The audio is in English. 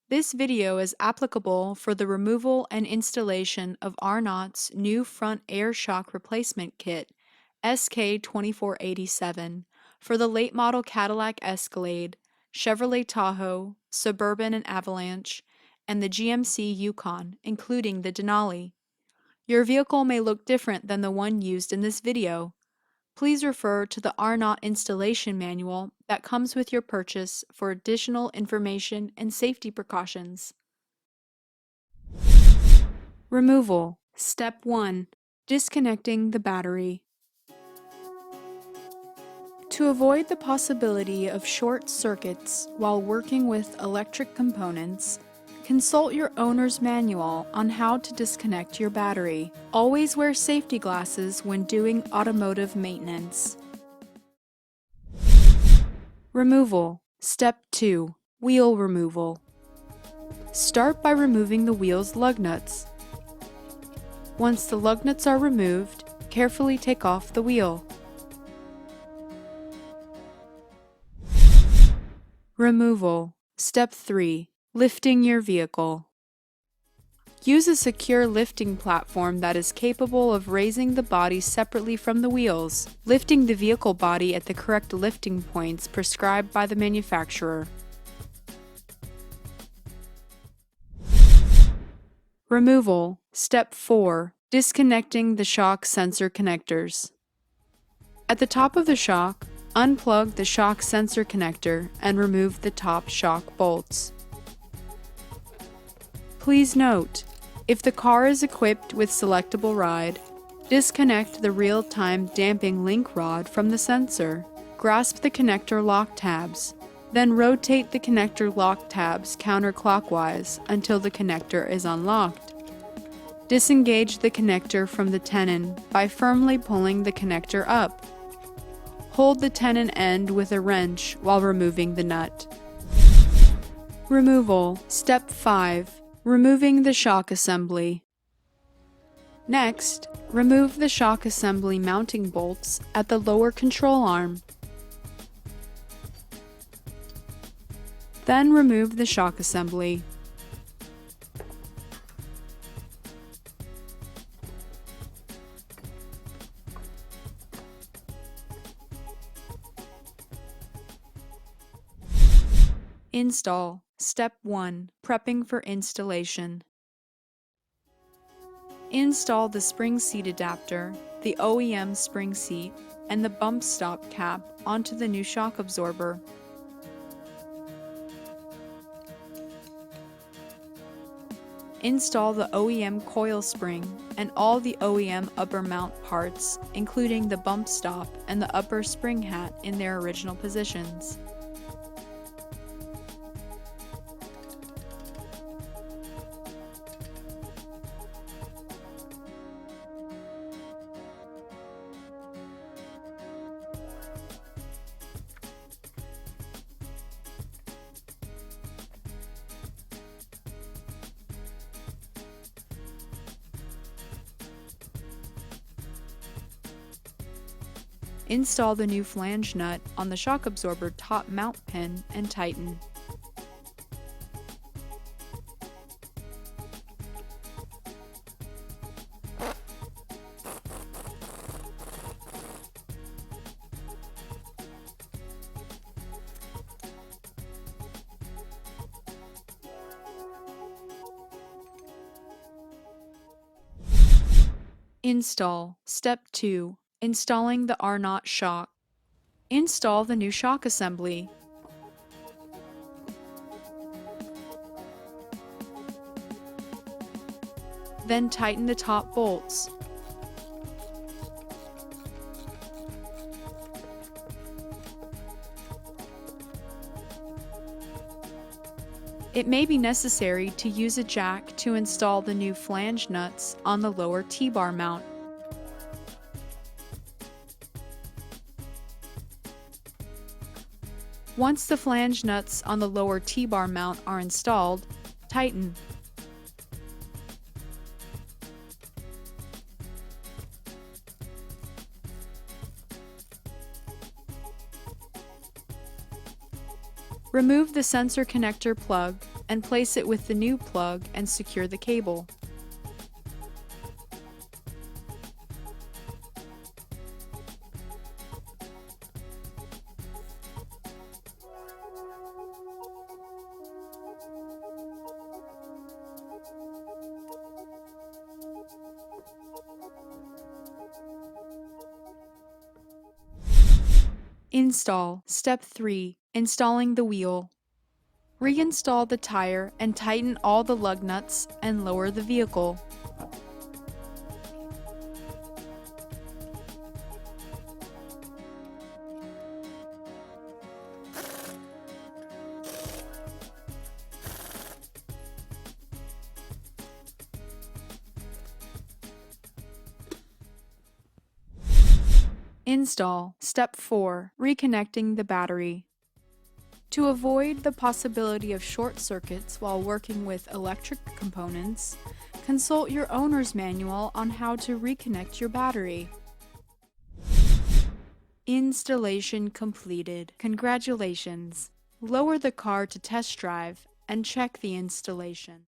This video is applicable for the removal and installation of Arnott's new front air shock replacement kit, SK2487, for the late model Cadillac Escalade, Chevrolet Tahoe, Suburban and Avalanche, and the GMC Yukon, including the Denali. Your vehicle may look different than the one used in this video. Please refer to the Arnott installation manual that comes with your purchase for additional information and safety precautions. Removal. Step 1. Disconnecting the battery. To avoid the possibility of short circuits while working with electric components, consult your owner's manual on how to disconnect your battery. Always wear safety glasses when doing automotive maintenance. Removal. Step 2. Wheel removal. Start by removing the wheel's lug nuts. Once the lug nuts are removed, carefully take off the wheel. Removal. Step 3. Lifting your vehicle. Use a secure lifting platform that is capable of raising the body separately from the wheels, lifting the vehicle body at the correct lifting points prescribed by the manufacturer. Removal. Step 4. Disconnecting the shock sensor connectors. At the top of the shock, unplug the shock sensor connector and remove the top shock bolts. Please note, if the car is equipped with selectable ride, disconnect the real-time damping link rod from the sensor. Grasp the connector lock tabs, then rotate the connector lock tabs counterclockwise until the connector is unlocked. Disengage the connector from the tenon by firmly pulling the connector up. Hold the tenon end with a wrench while removing the nut. Removal. Step 5. Removing the shock assembly. Next, remove the shock assembly mounting bolts at the lower control arm. Then remove the shock assembly. Install. Step 1. Prepping for installation. Install the spring seat adapter, the OEM spring seat, and the bump stop cap onto the new shock absorber. Install the OEM coil spring and all the OEM upper mount parts, including the bump stop and the upper spring hat in their original positions. Install the new flange nut on the shock absorber top mount pin and tighten. Install. Step 2. Installing the Arnott shock. Install the new shock assembly. Then tighten the top bolts. It may be necessary to use a jack to install the new flange nuts on the lower T-bar mount. Once the flange nuts on the lower T-bar mount are installed, tighten. Remove the sensor connector plug and place it with the new plug and secure the cable. Install. Step 3. Installing the wheel. Reinstall the tire and tighten all the lug nuts and lower the vehicle. Install. Step 4. Reconnecting the battery. To avoid the possibility of short circuits while working with electric components, consult your owner's manual on how to reconnect your battery. Installation completed. Congratulations! Lower the car to test drive and check the installation.